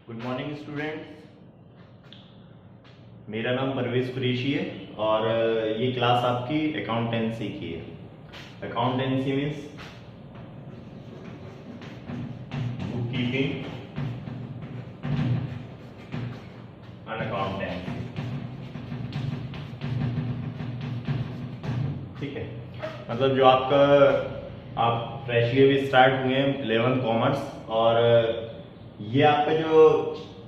Good morning students. मेरा नाम परवेज कुरैशी है और ये क्लास आपकी अकाउंटेंसी की है। Accountancy means book keeping and accountancy. ठीक है, मतलब जो आप फ्रेशली भी स्टार्ट हुए हैं 11th कॉमर्स, और ये आपका जो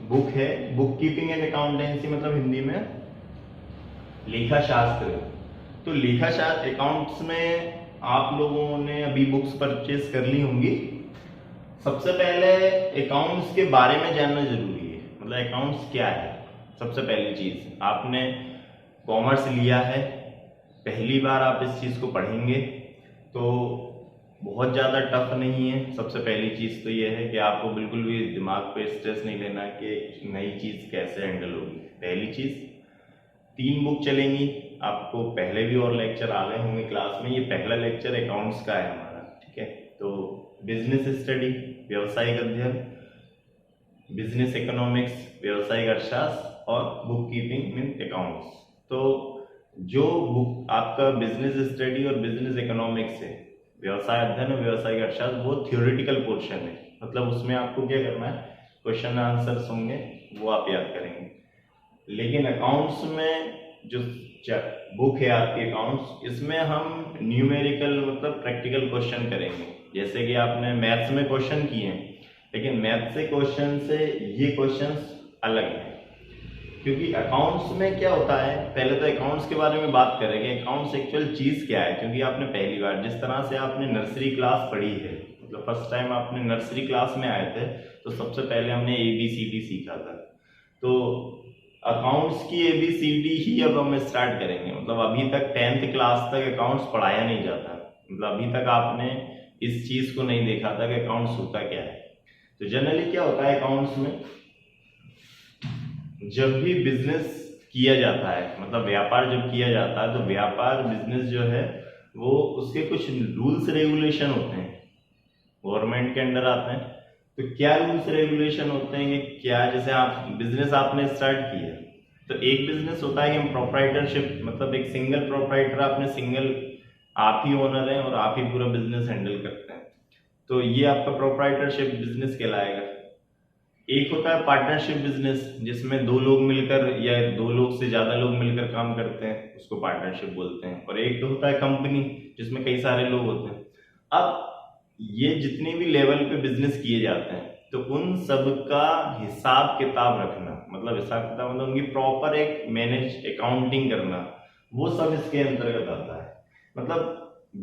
बुक है बुक कीपिंग एंड अकाउंटेंसी, मतलब हिंदी में लेखा शास्त्र। तो लेखा शास्त्र अकाउंट्स में आप लोगों ने अभी बुक्स परचेज कर ली होंगी। सबसे पहले अकाउंट्स के बारे में जानना जरूरी है, मतलब अकाउंट्स क्या है। सबसे पहली चीज, आपने कॉमर्स लिया है, पहली बार आप इस चीज को पढ़ेंगे तो बहुत ज़्यादा टफ नहीं है। सबसे पहली चीज़ तो ये है कि आपको बिल्कुल भी दिमाग पे स्ट्रेस नहीं लेना कि नई चीज़ कैसे हैंडल होगी। पहली चीज़, 3 बुक चलेंगी। आपको पहले भी और लेक्चर आ गए होंगे क्लास में, ये पहला लेक्चर अकाउंट्स का है हमारा। ठीक है, तो बिजनेस स्टडी व्यवसायिक अध्ययन, बिजनेस इकोनॉमिक्स व्यवसायिक अर्थशास्त्र, और बुक कीपिंग मीन अकाउंट्स। तो जो बुक आपका बिजनेस स्टडी और बिजनेस इकोनॉमिक्स है, व्यवसाय अध्ययन और व्यवसायिक अर्थशास्त्र, वो थियोरेटिकल पोर्शन है। मतलब उसमें आपको क्या करना है, क्वेश्चन आंसर्स होंगे वो आप याद करेंगे। लेकिन अकाउंट्स में जो बुक है आपकी अकाउंट्स, इसमें हम न्यूमेरिकल मतलब प्रैक्टिकल क्वेश्चन करेंगे। जैसे कि आपने मैथ्स में क्वेश्चन किए हैं, लेकिन मैथ्स से क्वेश्चन से ये क्वेश्चंस अलग हैं। क्योंकि अकाउंट्स में क्या होता है, पहले तो अकाउंट्स के बारे में बात करेंगे, अकाउंट्स एक्चुअल चीज क्या है। क्योंकि आपने पहली बार, जिस तरह से आपने नर्सरी क्लास पढ़ी है, मतलब फर्स्ट टाइम आपने नर्सरी क्लास में आए थे, तो सबसे पहले हमने ABCD सीखा था। तो अकाउंट्स की ABCD ही अब हम स्टार्ट करेंगे। मतलब अभी तक 10th क्लास तक अकाउंट्स पढ़ाया नहीं जाता, मतलब अभी तक आपने इस चीज को नहीं देखा था कि अकाउंट्स होता क्या है। तो जनरली क्या होता है अकाउंट्स में, जब भी बिजनेस किया जाता है, मतलब व्यापार जब किया जाता है, तो व्यापार बिजनेस जो है वो उसके कुछ रूल्स रेगुलेशन होते हैं, गवर्नमेंट के अंडर आते हैं। तो क्या रूल्स रेगुलेशन होते हैं कि क्या, जैसे आप बिजनेस आपने स्टार्ट किया, तो एक बिजनेस होता है कि हम प्रोप्राइटरशिप, मतलब एक सिंगल प्रोप्राइटर, आपने सिंगल आप ही ओनर हैं और आप ही पूरा बिजनेस हैंडल करते हैं, तो ये आपका प्रोप्राइटरशिप बिजनेस कहलाएगा। एक होता है पार्टनरशिप बिजनेस, जिसमें 2 लोग मिलकर या 2 लोग से ज्यादा लोग मिलकर काम करते हैं, उसको पार्टनरशिप बोलते हैं। और एक होता है कंपनी, जिसमें कई सारे लोग होते हैं। अब ये जितने भी लेवल पे बिजनेस किए जाते हैं, तो उन सब का हिसाब किताब रखना, मतलब हिसाब किताब मतलब उनकी प्रॉपर एक मैनेज अकाउंटिंग करना, वो सब इसके अंतर्गत आता है। मतलब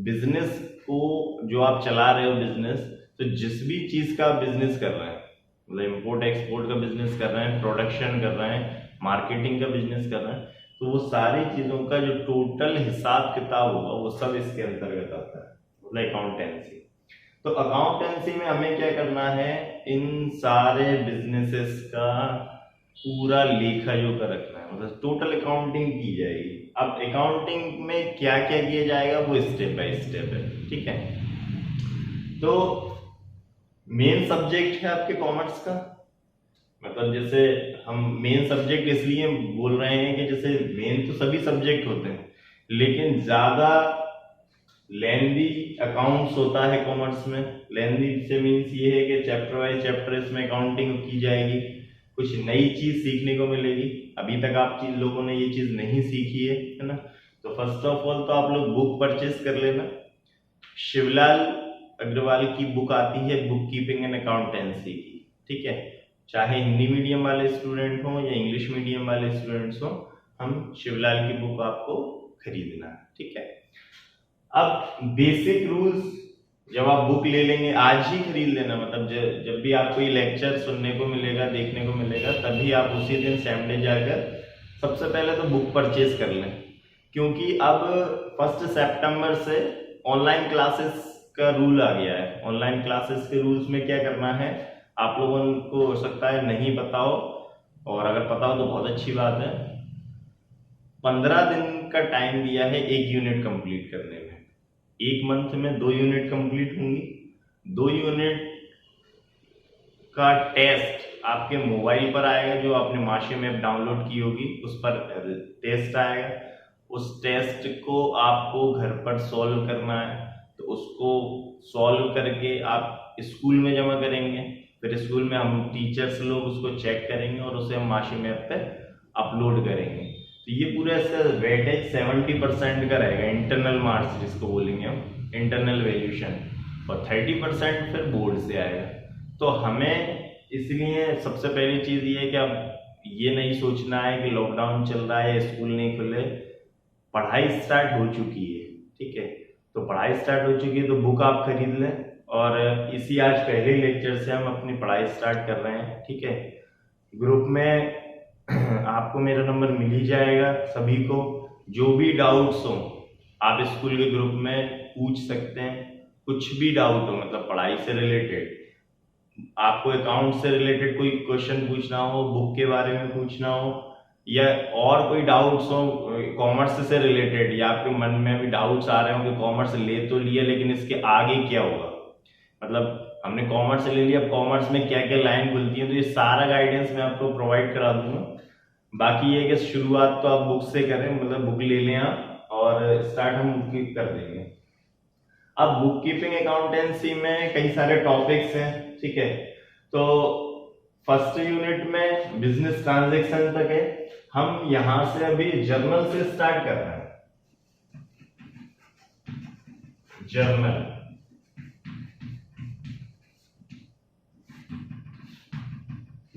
बिजनेस को जो आप चला रहे हो बिजनेस, तो जिस भी चीज का बिजनेस कर रहे हैं, मतलब इम्पोर्ट एक्सपोर्ट का बिजनेस कर रहे हैं, प्रोडक्शन कर रहे हैं, मार्केटिंग का बिजनेस कर रहे हैं, तो वो सारी चीजों का जो टोटल हिसाब किताब होगा वो सब इसके अंतर्गत आता है, मतलब अकाउंटेंसी। तो अकाउंटेंसी में हमें क्या करना है, इन सारे बिजनेसेस का पूरा लेखा जोखा रखना है, मतलब टोटल अकाउंटिंग की जाएगी। अब अकाउंटिंग में क्या क्या किया जाएगा वो स्टेप बाय स्टेप है। ठीक है, तो मेन सब्जेक्ट है आपके कॉमर्स का, मतलब जैसे हम मेन सब्जेक्ट इसलिए बोल रहे हैं कि जैसे मेन तो सभी सब्जेक्ट होते हैं, लेकिन ज्यादा लेंदी अकाउंट्स होता है कॉमर्स में। लेंदी से मीन्स ये है कि चैप्टर वाइज चैप्टर इसमें अकाउंटिंग की जाएगी, कुछ नई चीज सीखने को मिलेगी। अभी तक आप लोगों ने ये चीज नहीं सीखी है ना। तो फर्स्ट ऑफ ऑल तो आप लोग बुक परचेस कर लेना। शिवलाल अग्रवाल की बुक आती है बुक कीपिंग एंड अकाउंटेंसी की। ठीक है, चाहे हिंदी मीडियम वाले स्टूडेंट हो या इंग्लिश मीडियम वाले स्टूडेंट्स हो, हम शिवलाल की बुक आपको खरीदना। ठीक है, अब बेसिक रूल्स, जब आप बुक ले लेंगे आज ही खरीद लेना, मतलब जब भी आपको ये लेक्चर सुनने को मिलेगा, देखने को मिलेगा, तभी आप उसी दिन सेम डे जाकर सबसे पहले तो बुक परचेज कर लें। क्योंकि अब 1 सितंबर से ऑनलाइन क्लासेस का रूल आ गया है। ऑनलाइन क्लासेस के रूल्स में क्या करना है, आप लोगों को हो सकता है नहीं पता हो, और अगर पता हो तो बहुत अच्छी बात है। 15 दिन का टाइम दिया है एक यूनिट कंप्लीट करने में। एक मंथ में 2 यूनिट कंप्लीट होंगी। 2 यूनिट का टेस्ट आपके मोबाइल पर आएगा, जो आपने माशिम ऐप डाउनलोड की होगी उस पर टेस्ट आएगा। उस टेस्ट को आपको घर पर सॉल्व करना है, तो उसको सॉल्व करके आप स्कूल में जमा करेंगे। फिर स्कूल में हम टीचर्स लोग उसको चेक करेंगे और उसे हम माशिम ऐप पे अपलोड करेंगे। तो ये पूरा इसका वेटेज 70% का रहेगा, इंटरनल मार्क्स जिसको बोलेंगे हम, इंटरनल वैल्यूएशन, और 30% फिर बोर्ड से आएगा। तो हमें इसलिए सबसे पहली चीज ये है कि अब ये नहीं सोचना है कि लॉकडाउन चल रहा है, स्कूल नहीं खुले, पढ़ाई स्टार्ट हो चुकी है, ठीक है। तो पढ़ाई स्टार्ट हो चुकी है तो बुक आप खरीद लें, और इसी आज पहले लेक्चर से हम अपनी पढ़ाई स्टार्ट कर रहे हैं, ठीक है। ग्रुप में आपको मेरा नंबर मिल ही जाएगा सभी को। जो भी डाउट्स हो आप स्कूल के ग्रुप में पूछ सकते हैं, कुछ भी डाउट हो, मतलब पढ़ाई से रिलेटेड, आपको अकाउंट से रिलेटेड कोई क्वेश्चन पूछना हो, बुक के बारे में पूछना हो, या और कोई डाउट्स हो कॉमर्स से रिलेटेड, या आपके मन में भी डाउट्स आ रहे हो कि कॉमर्स ले तो लिया लेकिन इसके आगे क्या होगा, मतलब हमने कॉमर्स ले लिया, अब कॉमर्स में क्या क्या लाइन खुलती है, तो ये सारा गाइडेंस मैं आपको प्रोवाइड करा दूंगा। बाकी ये कि शुरुआत तो आप बुक से करें, मतलब बुक ले लें आप, और स्टार्ट हम बुक कर देंगे। अब बुक कीपिंग अकाउंटेंसी में कई सारे टॉपिक्स हैं, ठीक है। तो फर्स्ट यूनिट में बिजनेस ट्रांजैक्शन तक है, हम यहां से अभी जर्नल से स्टार्ट कर रहे हैं। जर्नल,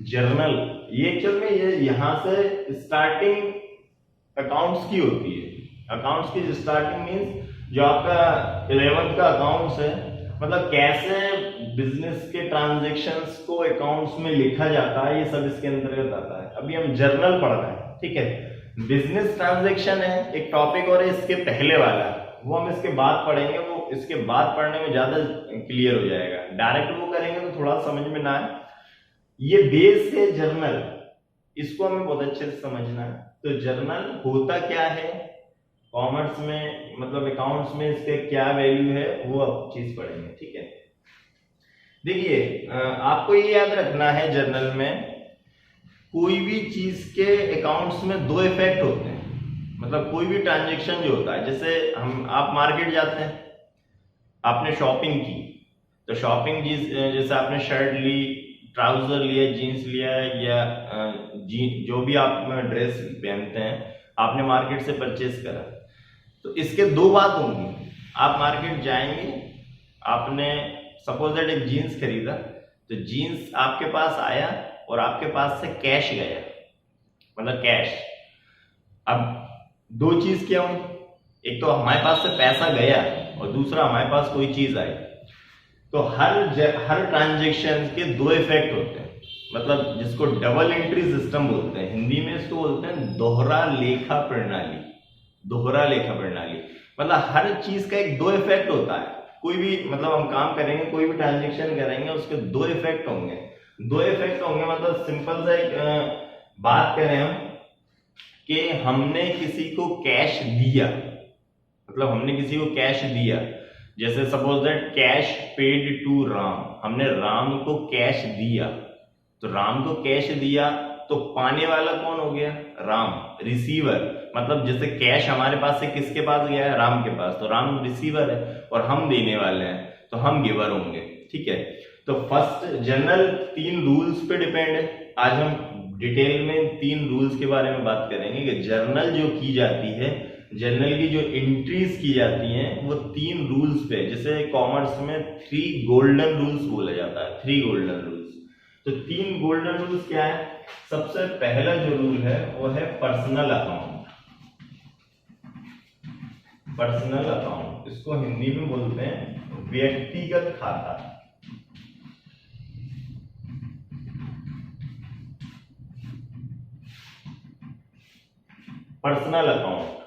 जर्नल ये एक्चुअल में ये यहां से स्टार्टिंग अकाउंट्स की होती है। अकाउंट्स की स्टार्टिंग मींस जो आपका 11th का अकाउंट्स है, मतलब कैसे बिजनेस के ट्रांजैक्शंस को अकाउंट्स में लिखा जाता है, ये सब इसके अंतर्गत आता है। अभी हम जर्नल पढ़ रहे हैं, ठीक है। बिजनेस ट्रांजैक्शन है एक टॉपिक, और इसके पहले वाला वो हम इसके बाद पढ़ेंगे, वो इसके बाद पढ़ने में ज्यादा क्लियर हो जाएगा। डायरेक्ट वो करेंगे तो थोड़ा समझ में ना आए। ये बेस है जर्नल, इसको हमें बहुत अच्छे से समझना है। तो जर्नल होता क्या है कॉमर्स में, मतलब अकाउंट्स में इसके क्या वैल्यू है, वो अब चीज पढ़ेंगे, ठीक है। देखिए आपको ये याद रखना है, जर्नल में कोई भी चीज के अकाउंट्स में दो इफेक्ट होते हैं। मतलब कोई भी ट्रांजैक्शन जो होता है, जैसे आप मार्केट जाते हैं, आपने शॉपिंग की, तो शॉपिंग जैसे आपने शर्ट ली, ट्राउजर लिया, जीन्स लिया, या जो भी आप ड्रेस पहनते हैं आपने मार्केट से परचेस करा, तो इसके दो बात होंगी। आप मार्केट जाएंगे, आपने सपोज दैट एक जीन्स खरीदा, तो जीन्स आपके पास आया और आपके पास से कैश गया, मतलब कैश। अब दो चीज क्या हुई, एक तो हमारे पास से पैसा गया और दूसरा हमारे पास कोई चीज आई। तो हर ट्रांजैक्शन के दो इफेक्ट होते हैं, मतलब जिसको डबल एंट्री सिस्टम बोलते हैं, हिंदी में इसको बोलते हैं दोहरा लेखा प्रणाली। दोहरा लेखा प्रणाली मतलब हर चीज का एक दो इफेक्ट होता है। कोई भी मतलब हम काम करेंगे, कोई भी ट्रांजैक्शन करेंगे, उसके दो इफेक्ट होंगे। दो इफेक्ट होंगे मतलब सिंपल सा एक बात करें हम कि हमने किसी को कैश दिया, मतलब हमने किसी को कैश दिया, जैसे suppose that cash paid to Ram, हमने राम को कैश दिया, तो राम को कैश दिया तो पाने वाला कौन हो गया, राम। रिसीवर मतलब जैसे कैश हमारे पास से किसके पास गया है, राम के पास, तो राम रिसीवर है और हम देने वाले हैं, तो हम गिवर होंगे, ठीक है। तो फर्स्ट जर्नल 3 रूल्स पे डिपेंड है। आज हम डिटेल में 3 रूल्स के बारे में बात करेंगे कि जर्नल जो की जाती है, जर्नल की जो एंट्रीज की जाती हैं वो 3 रूल्स पे, जैसे कॉमर्स में 3 गोल्डन रूल्स बोला जाता है, 3 गोल्डन रूल्स। तो 3 गोल्डन रूल्स क्या है, सबसे पहला जो रूल है वो है पर्सनल अकाउंट। पर्सनल अकाउंट इसको हिंदी में बोलते हैं व्यक्तिगत खाता। पर्सनल अकाउंट,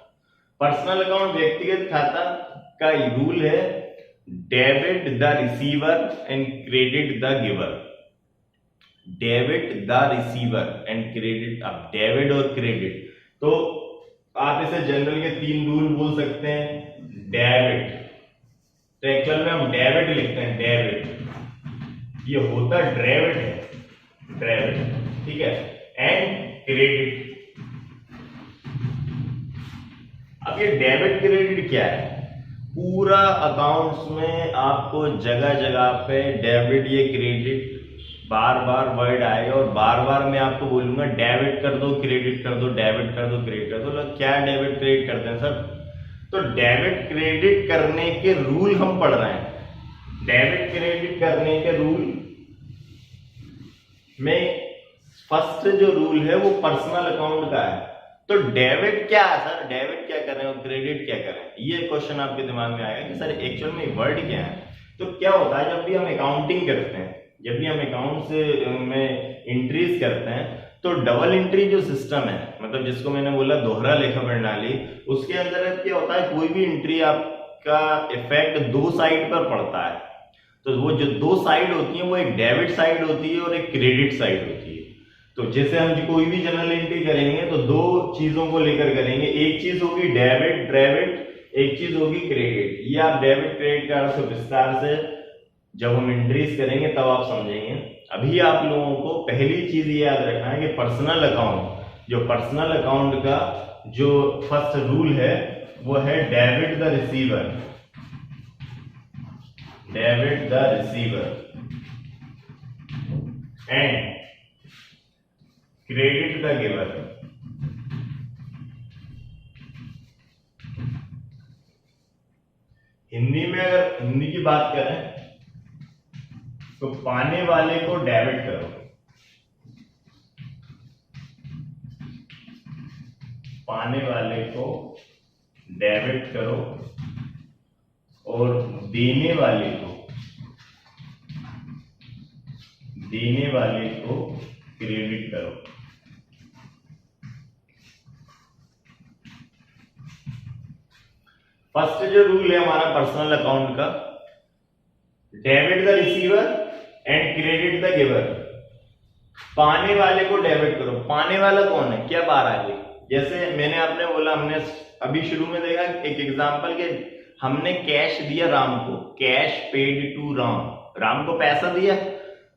पर्सनल अकाउंट व्यक्तिगत खाता का रूल है debit the receiver and credit the giver. Debit the receiver and credit, अब डेबिट और क्रेडिट, तो आप इसे जनरल के 3 रूल बोल सकते हैं। डेबिट, तो एक्चुअल में हम डेबिट लिखते हैं, डेबिट, ये होता डेबिट है, डेबिट, ठीक है, एंड क्रेडिट। अब ये डेबिट क्रेडिट क्या है? पूरा अकाउंट्स में आपको जगह जगह पे डेबिट ये क्रेडिट बार बार वर्ड आएगा और बार बार मैं आपको बोलूंगा डेबिट कर दो क्रेडिट कर दो, डेबिट कर दो क्रेडिट कर दो। लोग क्या डेबिट क्रेडिट करते हैं सर? तो डेबिट क्रेडिट करने के रूल हम पढ़ रहे हैं। डेबिट क्रेडिट करने के रूल में फर्स्ट जो रूल है वो पर्सनल अकाउंट का है। तो डेबिट क्या है सर? डेबिट क्या कर रहे हैं और क्रेडिट क्या कर रहे हैं? ये क्वेश्चन आपके दिमाग में आएगा कि सर एक्चुअल में वर्ड क्या है। तो क्या होता है, जब भी हम अकाउंटिंग करते हैं, जब भी हम अकाउंट में एंट्रीज करते हैं, तो डबल एंट्री जो सिस्टम है, मतलब जिसको मैंने बोला दोहरा लेखा प्रणाली, उसके अंदर क्या होता है, कोई भी एंट्री आपका इफेक्ट दो साइड पर पड़ता है। तो वो जो दो साइड होती है वो एक डेबिट साइड होती है और एक क्रेडिट साइड होती है। तो जैसे हम कोई भी जनरल एंट्री करेंगे तो दो चीजों को लेकर करेंगे, एक चीज होगी डेबिट डेबिट, एक चीज होगी क्रेडिट। ये आप डेबिट क्रेडिट का अर्थ विस्तार से जब हम एंट्रीज करेंगे तब आप समझेंगे। अभी आप लोगों को पहली चीज ये याद रखना है कि पर्सनल अकाउंट, जो पर्सनल अकाउंट का जो फर्स्ट रूल है वो है debit the receiver, debit the receiver and credit the giver. Hindi में अगर हिंदी की बात करें तो पाने वाले को डेबिट करो, पाने वाले को डेबिट करो और देने वाले को क्रेडिट करो। फर्स्ट जो रूल है हमारा पर्सनल अकाउंट का, debit the receiver and credit the giver. पाने वाले को डेबिट करो। पाने वाला कौन है? क्या बात आ गई? जैसे मैंने आपने बोला, हमने अभी शुरू में देखा एक एग्जांपल के, हमने कैश दिया राम को, cash paid to Ram, Ram को पैसा दिया,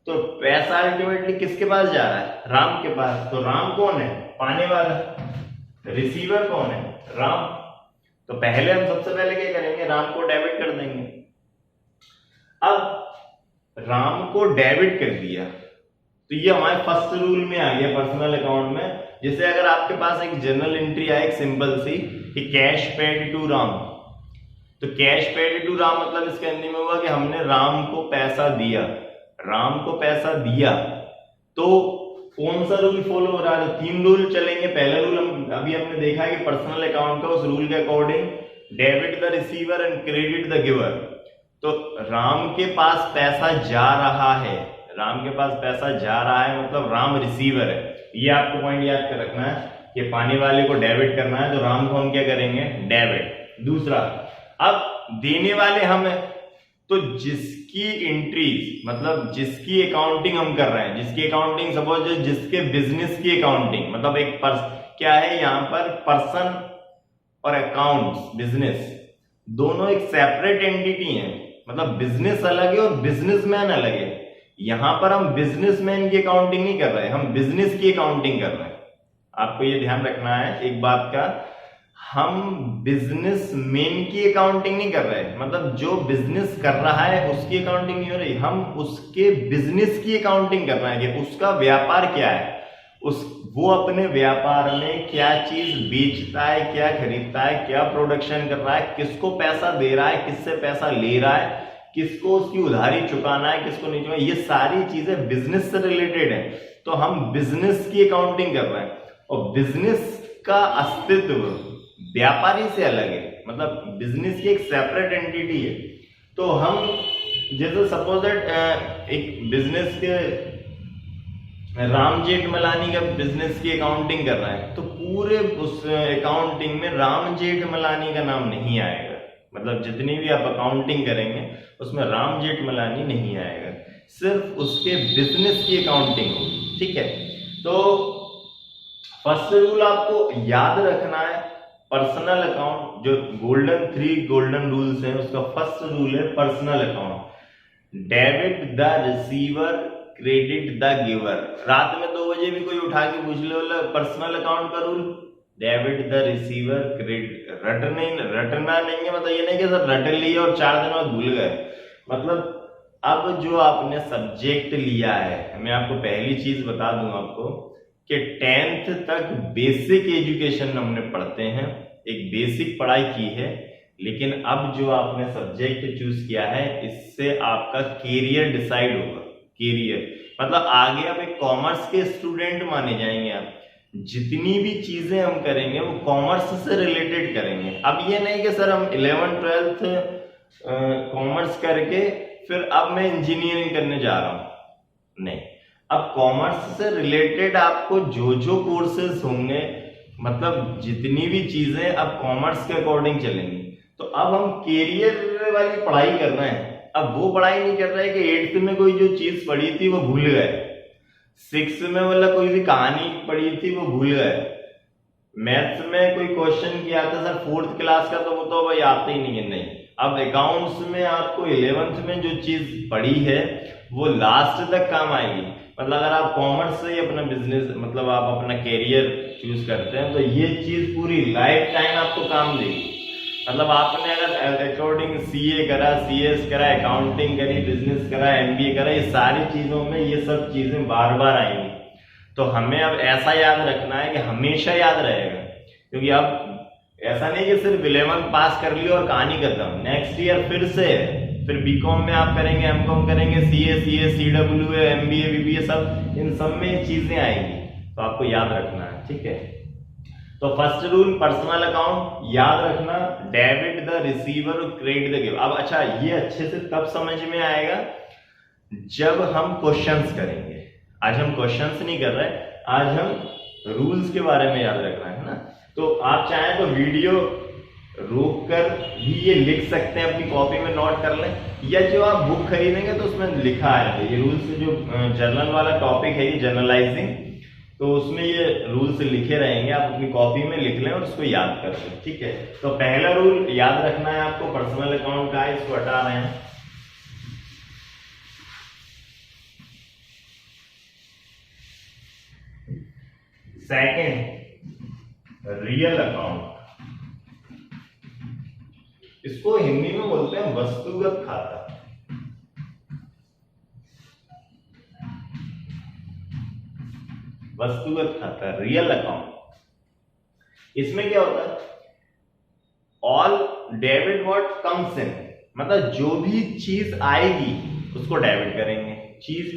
तो पैसा अल्टीमेटली किसके पास जा रहा है? राम के पास। तो राम कौन है? पाने वाला। रिसीवर कौन है? राम। तो पहले हम सबसे पहले क्या करेंगे? राम को डेबिट कर देंगे। अब राम को डेबिट कर दिया तो ये हमारे फर्स्ट रूल में आ गया पर्सनल अकाउंट में। जैसे अगर आपके पास एक जनरल एंट्री आए, एक सिंपल सी कि कैश पेड टू राम, तो कैश पेड टू राम मतलब इसके हिंदी में हुआ कि हमने राम को पैसा दिया, राम को पैसा दिया। तो कौन सा रूल फॉलो हो रहा है? तीन रूल चलेंगे। पहला रूल हम अभी हमने देखा है कि पर्सनल अकाउंट का, उस रूल के according debit the receiver and credit the giver. तो राम के पास पैसा जा रहा है, राम के पास पैसा जा रहा है मतलब राम रिसीवर है। ये आपको पॉइंट याद कर रखना है कि पाने वाले को डेबिट करना है, तो राम को हम क्या करेंगे? डेबिट। दूसरा, अब देने वाले हम हैं, तो जिसकी एंट्री मतलब जिसकी अकाउंटिंग हम कर रहे हैं, जिसकी अकाउंटिंग सपोज जिसके बिजनेस की अकाउंटिंग, मतलब एक क्या है यहाँ पर, पर्सन और अकाउंट्स, बिजनेस दोनों एक सेपरेट एंटिटी है। मतलब बिजनेस अलग है और बिजनेसमैन अलग है। यहां पर हम बिजनेसमैन की अकाउंटिंग नहीं कर रहे, हम बिजनेस की अकाउंटिंग कर रहे हैं। आपको ये ध्यान रखना है एक बात का, हम बिजनेसमैन की अकाउंटिंग नहीं कर रहे, मतलब जो बिजनेस कर रहा है उसकी अकाउंटिंग नहीं हो रही, हम उसके बिजनेस की अकाउंटिंग कर रहे हैं कि उसका व्यापार क्या है, वो अपने व्यापार में क्या चीज बेचता है, क्या खरीदता है, क्या प्रोडक्शन कर रहा है, किसको पैसा दे रहा है, किससे पैसा ले रहा है, किसको उसकी उधारी चुकाना है, किसको नहीं चुकाना, ये सारी चीजें बिजनेस से रिलेटेड है। तो हम बिजनेस की अकाउंटिंग कर रहे हैं और बिजनेस का अस्तित्व व्यापारी से अलग है, मतलब बिजनेस की एक सेपरेट एंटिटी है। तो हम जैसे सपोज दैट एक बिजनेस के राम जेठमलानी का बिजनेस की अकाउंटिंग कर रहा है, तो पूरे उस अकाउंटिंग में राम जेठमलानी का नाम नहीं आएगा, मतलब जितनी भी आप अकाउंटिंग करेंगे उसमें राम जेठमलानी नहीं आएगा, सिर्फ उसके बिजनेस की अकाउंटिंग होगी। ठीक है, तो फर्स्ट रूल आपको याद रखना है, पर्सनल अकाउंट जो थ्री गोल्डन रूल्स हैं उसका फर्स्ट रूल है personal account, debit the receiver credit the giver. रात में 2 बजे भी कोई उठा के पूछ लो पर्सनल अकाउंट का rule, debit the receiver, credit रटना नहीं है, मतलब ये नहीं कि सर रट लिए और 4 दिन बाद भूल गए। मतलब अब जो आपने सब्जेक्ट लिया है, मैं आपको पहली चीज बता दूं आपको कि 10th तक बेसिक एजुकेशन हमने पढ़ते हैं, एक बेसिक पढ़ाई की है, लेकिन अब जो आपने सब्जेक्ट चूज किया है इससे आपका कैरियर डिसाइड होगा। कैरियर मतलब आगे आप एक कॉमर्स के स्टूडेंट माने जाएंगे। आप जितनी भी चीजें हम करेंगे वो कॉमर्स से रिलेटेड करेंगे। अब ये नहीं कि सर हम 11th 12th कॉमर्स करके फिर अब मैं इंजीनियरिंग करने जा रहा हूं, नहीं। अब कॉमर्स से रिलेटेड आपको जो जो कोर्सेज होंगे, मतलब जितनी भी चीजें अब कॉमर्स के अकॉर्डिंग चलेंगी। तो अब हम कैरियर वाली पढ़ाई कर रहे हैं। अब वो पढ़ाई नहीं कर रहे कि 8th में कोई जो चीज पढ़ी थी वो भूल गए, 6th में मतलब कोई भी कहानी पढ़ी थी वो भूल गए, मैथ्स में कोई क्वेश्चन किया था सर 4th क्लास का तो वो तो भाई आता ही नहीं है, नहीं। अब अकाउंट्स में आपको 11th में जो चीज पढ़ी है वो लास्ट तक काम आएगी। मतलब अगर आप कॉमर्स से ही अपना बिजनेस, मतलब आप अपना कैरियर चूज करते हैं तो ये चीज पूरी लाइफ टाइम आपको काम देगी। मतलब आपने अगर अकॉर्डिंग सीए करा, सीएस करा, अकाउंटिंग करी, बिजनेस करा, एमबीए करा, ये सारी चीजों में ये सब चीजें बार बार आएंगी। तो हमें अब ऐसा याद रखना है कि हमेशा याद रहेगा, क्योंकि अब ऐसा नहीं कि सिर्फ 11th पास कर लिया और कहानी खत्म, नेक्स्ट ईयर फिर से फिर बीकॉम में आप करेंगे, एमकॉम करेंगे, सीए, सीडब्ल्यू, एमबीए, बीबीए, सब इन सब में चीजें आएंगी, तो आपको याद रखना है, ठीक है। तो फर्स्ट रूल पर्सनल अकाउंट याद रखना, debit the receiver, credit the giver. अब अच्छा, ये अच्छे से तब समझ में आएगा जब हम क्वेश्चंस करेंगे। आज हम क्वेश्चंस नहीं कर रहे, आज हम रूल्स के बारे में याद रख रहे हैं ना। तो आप चाहें तो वीडियो रोक कर भी ये लिख सकते हैं, अपनी कॉपी में नोट कर लें, या जो आप बुक खरीदेंगे तो उसमें लिखा है ये रूल्स। जो जर्नल वाला टॉपिक है ये जर्नलाइजिंग, तो उसमें ये रूल्स लिखे रहेंगे, आप अपनी कॉपी में लिख लें और उसको याद कर लें, ठीक है। तो पहला रूल याद रखना है आपको पर्सनल अकाउंट का, इसको हटा रहे हैं। सेकंड, रियल अकाउंट, इसको हिंदी में बोलते हैं वस्तुगत खाता। वस्तुगत खाता, रियल अकाउंट। इसमें क्या होता है, all debit what comes in, मतलब जो भी चीज आएगी उसको डेबिट करेंगे। चीज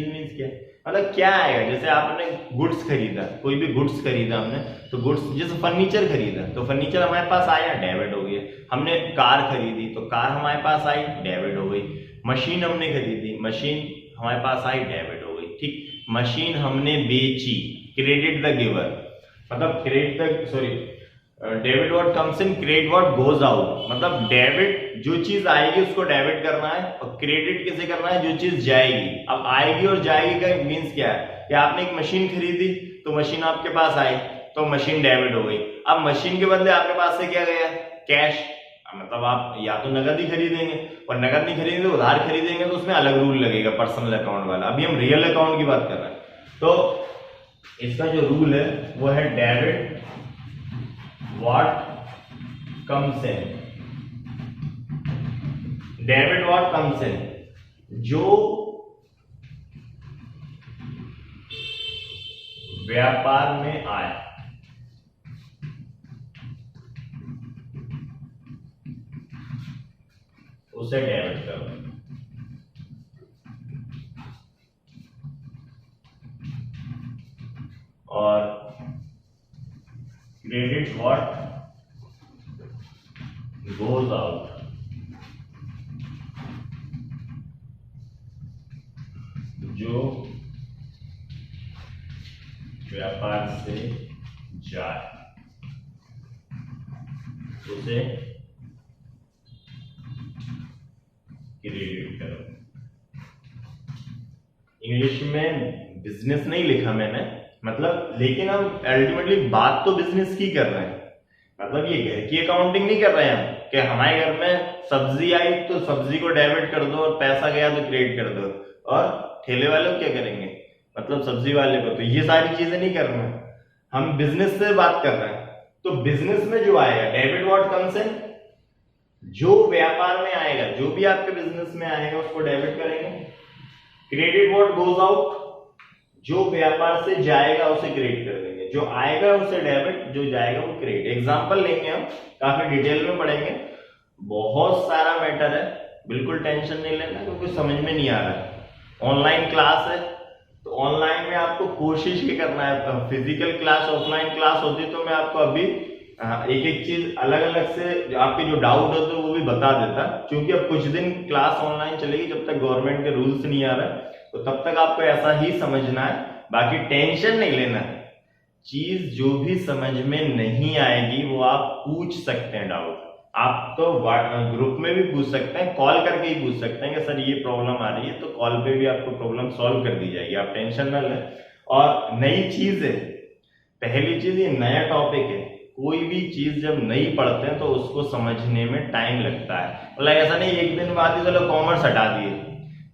मीन्स क्या, मतलब क्या आएगा। जैसे आपने गुड्स खरीदा, कोई भी गुड्स खरीदा हमने, तो गुड्स जैसे फर्नीचर खरीदा तो फर्नीचर हमारे पास आया, डेबिट हो गया। हमने कार खरीदी तो कार हमारे पास आई, डेबिट हो गई। मशीन हमने खरीदी, मशीन हमारे पास आई, डेबिट हो गई, ठीक। मशीन हमने बेची, क्रेडिट द गिवर, मतलब debit what comes in, credit what goes out, मतलब डेबिट जो चीज आएगी उसको डेबिट करना है, और क्रेडिट किसे करना है, जो चीज जाएगी। अब आएगी और जाएगी का मीन्स क्या है कि आपने एक मशीन खरीदी तो मशीन आपके पास आई तो मशीन डेबिट हो गई। अब मशीन के बदले आपके पास से क्या गया, कैश, मतलब आप या तो नगद ही खरीदेंगे, और नगद नहीं खरीदेंगे उधार खरीदेंगे तो उसमें अलग रूल लगेगा पर्सनल अकाउंट वाला। अभी हम रियल अकाउंट की बात कर रहे हैं, तो इसका जो रूल है वो है debit what comes in, debit what comes in, जो व्यापार में आए उसे डेबिट करो। और क्रेडिट व्हाट गोज आउट, जो व्यापार से जाए उसे क्रेडिट करो। इंग्लिश में बिजनेस नहीं लिखा मैंने, मतलब, लेकिन हम अल्टीमेटली बात तो बिजनेस की कर रहे हैं। मतलब ये घर की अकाउंटिंग नहीं कर रहे हैं हम कि हमारे घर में सब्जी आई तो सब्जी को डेबिट कर दो और पैसा गया तो क्रेडिट कर दो, और ठेले वाले को क्या करेंगे, मतलब सब्जी वाले को। तो ये सारी चीजें नहीं करना है, हम बिजनेस से बात कर रहे हैं। तो बिजनेस में जो आएगा, डेबिट व्हाट कम्स इन, जो व्यापार में आएगा, जो भी आपके बिजनेस में आएगा उसको डेबिट करेंगे। क्रेडिट व्हाट गोज आउट, जो व्यापार से जाएगा उसे क्रेडिट कर देंगे, जो आएगा उसे डेबिट, जो जाएगा वो क्रेडिट। एग्जांपल लेंगे हम, काफी डिटेल में पढ़ेंगे, बहुत सारा मैटर है, बिल्कुल टेंशन नहीं लेना क्योंकि समझ में नहीं आ रहा है। ऑनलाइन क्लास है तो ऑनलाइन में आपको कोशिश ही करना है। फिजिकल क्लास, ऑफलाइन क्लास होती तो मैं आपको अभी एक एक चीज अलग अलग से आपके जो डाउट होते वो भी बता देता, क्योंकि अब कुछ दिन क्लास ऑनलाइन चलेगी, जब तक गवर्नमेंट के रूल्स नहीं आ रहा तो तब तक आपको ऐसा ही समझना है, बाकी टेंशन नहीं लेना है। चीज जो भी समझ में नहीं आएगी वो आप पूछ सकते हैं डाउट, आप तो ग्रुप में भी पूछ सकते हैं, कॉल करके ही पूछ सकते हैं कि सर ये प्रॉब्लम आ रही है, तो कॉल पे भी आपको प्रॉब्लम सॉल्व कर दी जाएगी, आप टेंशन न लें। और नई चीज है, पहली चीज ये नया टॉपिक है, कोई भी चीज जब नहीं पढ़ते हैं तो उसको समझने में टाइम लगता है। मतलब ऐसा नहीं एक दिन बाद ही चलो कॉमर्स हटा दिए,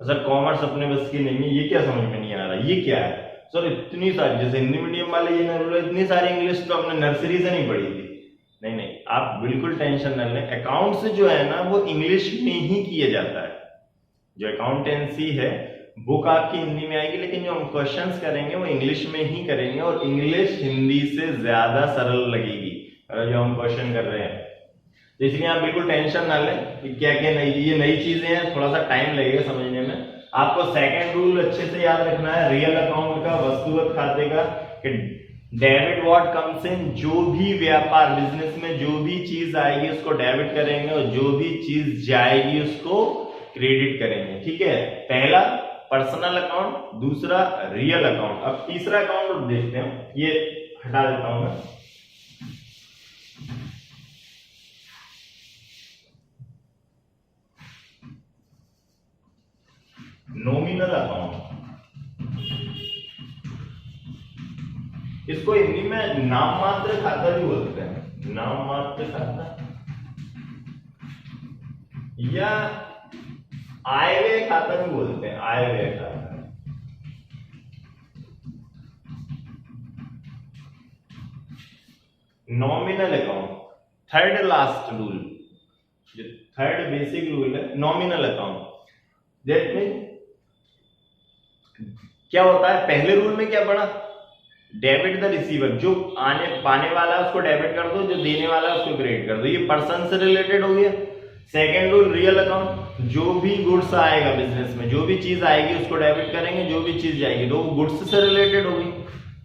सर कॉमर्स अपने बस की नहीं है, ये क्या समझ में नहीं आ रहा, ये क्या है सर, इतनी सारी, जैसे हिंदी मीडियम वाले ये इतनी सारी इंग्लिश तो हमने नर्सरी से नहीं पढ़ी थी। नहीं नहीं, आप बिल्कुल टेंशन न लें। अकाउंट्स जो है ना वो इंग्लिश में ही किया जाता है, जो अकाउंटेंसी है बुक आपकी हिंदी में आएगी, लेकिन जो हम क्वेश्चंस करेंगे वो इंग्लिश में ही करेंगे, और इंग्लिश हिंदी से ज्यादा सरल लगेगी जो हम क्वेश्चन कर रहे हैं। तो इसलिए आप बिल्कुल टेंशन ना लें कि क्या क्या ये नई चीजें हैं, थोड़ा सा टाइम लगेगा समझने में। आपको सेकंड रूल अच्छे से याद रखना है रियल अकाउंट का, वस्तुगत खाते का, कि डेबिट व्हाट कम्स इन, जो भी व्यापार बिजनेस में जो भी चीज आएगी उसको डेबिट करेंगे, और जो भी चीज जाएगी उसको क्रेडिट करेंगे। ठीक है, पहला पर्सनल अकाउंट, दूसरा रियल अकाउंट। अब तीसरा अकाउंट देखते हैं, ये हटा देता हूं मैं। नॉमिनल अकाउंट, इसको हिंदी में नाम मात्र खाता भी बोलते हैं, नाम मात्र खाता या आय व्यय खाता भी बोलते हैं, आय व्यय खाता। Nominal account, third last rule, जो थर्ड बेसिक रूल है नॉमिनल अकाउंट। दैट मीन क्या होता है, पहले रूल में क्या पढ़ा, डेबिट द रिसीवर, जो आने पाने वाला है उसको डेबिट कर दो, जो देने वाला है उसको क्रेडिट कर दो, ये पर्सन से रिलेटेड हो गया। सेकेंड रूल रियल अकाउंट, जो भी गुड्स आएगा बिजनेस में, जो भी चीज आएगी उसको डेबिट करेंगे, जो भी चीज जाएगी तो वो गुड्स से रिलेटेड होगी।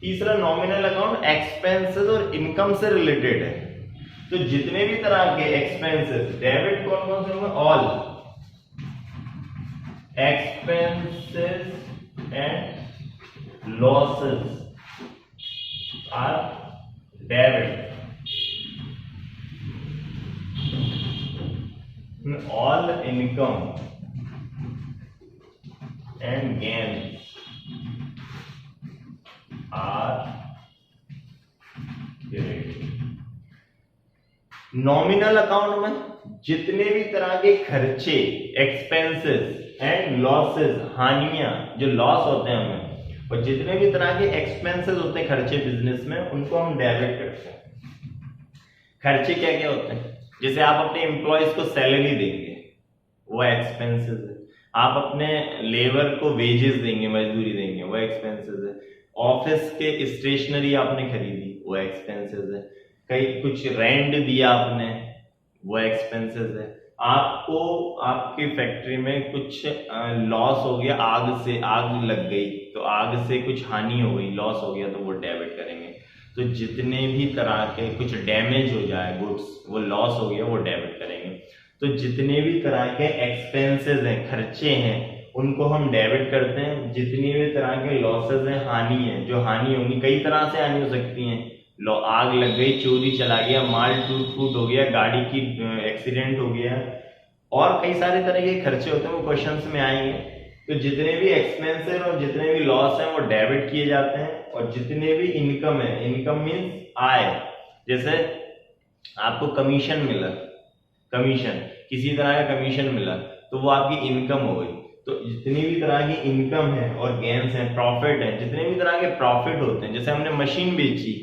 तीसरा नॉमिनल अकाउंट एक्सपेंसेस और इनकम से रिलेटेड है, तो जितने भी तरह के एक्सपेंसेस डेबिट कौन कौन से होंगे, all expenses and losses are debit. All income and gains are credit. Nominal account में जितने भी तरह के खर्चे, एक्सपेंसेस एंड लॉसेस, हानियां, जो लॉस होते हैं हमें, और जितने भी तरह के एक्सपेंसेस होते हैं खर्चे बिजनेस में, उनको हम डेबिट करते हैं। खर्चे क्या क्या होते हैं, जैसे आप अपने एम्प्लॉयज को सैलरी देंगे, वो एक्सपेंसेस है। आप अपने लेबर को वेजेस देंगे, मजदूरी देंगे, वो एक्सपेंसेस है। ऑफिस के स्टेशनरी आपने खरीदी, वो एक्सपेंसेस है। कहीं कुछ रेंट दिया आपने, वो एक्सपेंसेस है। आपको आपकी फैक्ट्री में कुछ लॉस हो गया, आग लग गई तो आग से कुछ हानि हो गई, लॉस हो गया, तो वो डेबिट करेंगे। तो जितने भी तरह के कुछ डैमेज हो जाए गुड्स, वो लॉस हो गया, वो डेबिट करेंगे। तो जितने भी तरह के एक्सपेंसेस हैं, खर्चे हैं, उनको हम डेबिट करते हैं। जितनी भी तरह के लॉसेस हैं, हानि है, जो हानि होंगी, कई तरह से हानि हो सकती है, आग लग गई, चोरी चला गया, माल टूट फूट हो गया, गाड़ी की एक्सीडेंट हो गया, और कई सारे तरह के खर्चे होते हैं, वो क्वेश्चंस में आएंगे। तो जितने भी एक्सपेंस है और जितने भी लॉस हैं वो डेबिट किए जाते हैं, और जितने भी इनकम है, इनकम मीन्स आय, जैसे आपको कमीशन मिला, कमीशन, किसी तरह का कमीशन मिला, तो वो आपकी इनकम हो गई। तो जितनी भी तरह की इनकम है और गेन्स है, प्रॉफिट है, जितने भी तरह के प्रॉफिट होते हैं, जैसे हमने मशीन बेची,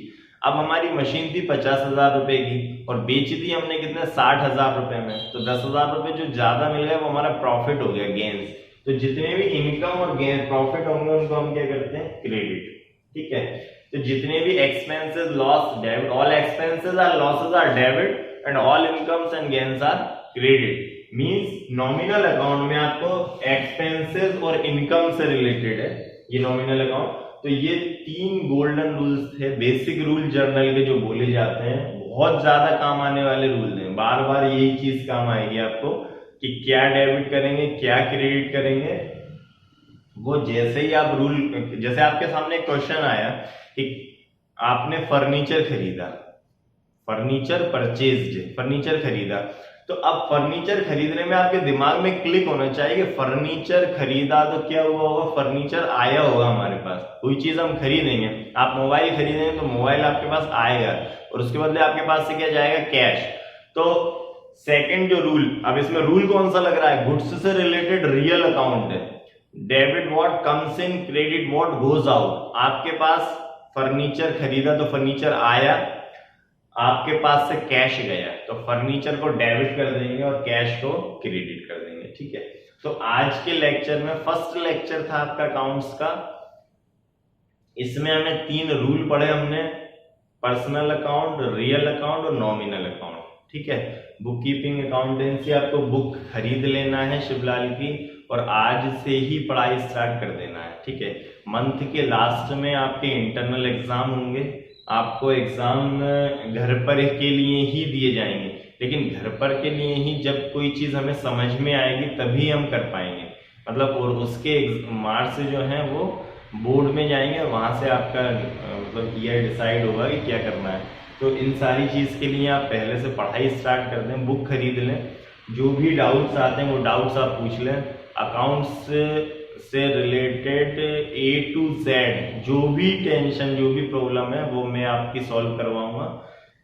अब हमारी मशीन थी 50,000 रुपए की और बेची थी हमने कितने 60,000 रुपए में, तो 10,000 रुपए जो ज्यादा मिल गए वो हमारा प्रॉफिट हो गया, गेन्स। तो जितने भी इनकम और गेन प्रॉफिट होंगे उनको हम क्या करते हैं, क्रेडिट। ठीक है, तो जितने भी expenses loss debit, all expenses are losses are debit and all incomes and gains are credit. Means nominal account में आपको एक्सपेंसेस और इनकम से रिलेटेड है ये नॉमिनल अकाउंट। तो ये 3 गोल्डन रूल्स थे, बेसिक रूल जर्नल के जो बोले जाते हैं, बहुत ज्यादा काम आने वाले रूल हैं, बार बार यही चीज काम आएगी आपको कि क्या डेबिट करेंगे क्या क्रेडिट करेंगे। वो जैसे ही आप रूल, जैसे आपके सामने क्वेश्चन आया कि आपने फर्नीचर खरीदा, फर्नीचर परचेज्ड, फर्नीचर खरीदा, तो अब फर्नीचर खरीदने में आपके दिमाग में क्लिक होना चाहिए कि फर्नीचर खरीदा तो क्या हुआ होगा, फर्नीचर आया होगा हमारे पास। कोई चीज हम खरीदेंगे, आप मोबाइल खरीदेंगे तो मोबाइल आपके पास आएगा और उसके बदले आपके पास से क्या जाएगा, कैश। तो सेकंड जो रूल, अब इसमें रूल कौन सा लग रहा है, गुड्स से रिलेटेड रियल अकाउंट है। Debit what comes in, credit what goes out. आपके पास फर्नीचर खरीदा तो फर्नीचर आया, आपके पास से कैश गया, तो फर्नीचर को डेबिट कर देंगे और कैश को क्रेडिट कर देंगे। ठीक है, तो आज के लेक्चर में फर्स्ट लेक्चर था आपका अकाउंट्स का, इसमें हमने 3 रूल पढ़े, हमने पर्सनल अकाउंट, रियल अकाउंट और नॉमिनल अकाउंट। ठीक है, बुक कीपिंग अकाउंटेंसी आपको बुक खरीद लेना है शिवलाल की और आज से ही पढ़ाई स्टार्ट कर देना है। ठीक है, मंथ के लास्ट में आपके इंटरनल एग्जाम होंगे, आपको एग्जाम घर पर के लिए ही दिए जाएंगे, लेकिन घर पर के लिए ही जब कोई चीज हमें समझ में आएगी तभी हम कर पाएंगे, मतलब और उसके मार्क्स जो हैं वो बोर्ड में जाएंगे और वहां से आपका मतलब ईयर डिसाइड होगा कि क्या करना है। तो इन सारी चीज के लिए आप पहले से पढ़ाई स्टार्ट कर दें, बुक खरीद लें, जो भी डाउट्स आते हैं वो डाउट्स आप पूछ लें। अकाउंट्स से रिलेटेड A to Z जो भी टेंशन, जो भी प्रॉब्लम है वो मैं आपकी सॉल्व करवाऊंगा,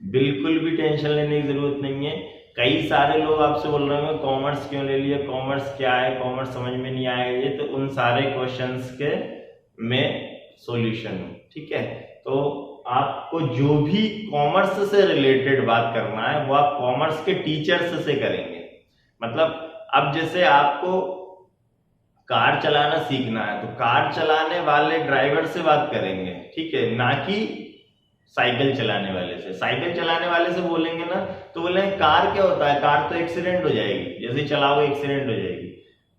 बिल्कुल भी टेंशन लेने की जरूरत नहीं है। कई सारे लोग आपसे बोल रहे हैं कॉमर्स क्यों ले लिया, कॉमर्स क्या है, कॉमर्स समझ में नहीं आएगा ये, तो उन सारे क्वेश्चंस के मैं सॉल्यूशन हूँ। ठीक है, तो आपको जो भी कॉमर्स से रिलेटेड बात करना है वो आप कॉमर्स के टीचर्स से करेंगे। मतलब अब जैसे आपको कार चलाना सीखना है तो कार चलाने वाले ड्राइवर से बात करेंगे, ठीक है, ना कि साइकिल चलाने वाले से। साइकिल चलाने वाले से बोलेंगे ना तो बोलेंगे कार क्या होता है, कार तो एक्सीडेंट हो जाएगी, जैसे चलाओगे एक्सीडेंट हो जाएगी।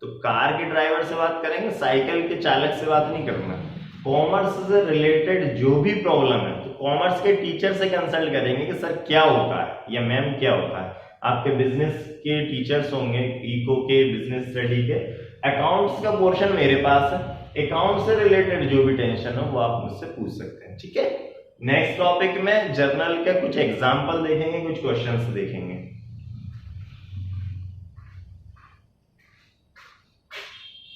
तो कार के ड्राइवर से बात करेंगे, साइकिल के चालक से बात नहीं करना। कॉमर्स से रिलेटेड जो भी प्रॉब्लम है तो कॉमर्स के टीचर से कंसल्ट करेंगे कि सर क्या होता है या मैम क्या होता है। आपके बिजनेस के टीचर्स होंगे, इको के, बिजनेस स्टडी के। अकाउंट्स का पोर्शन मेरे पास है, अकाउंट से रिलेटेड जो भी टेंशन हो वो आप मुझसे पूछ सकते हैं। ठीक है, नेक्स्ट टॉपिक में जर्नल के कुछ एग्जाम्पल देखेंगे, कुछ क्वेश्चंस देखेंगे।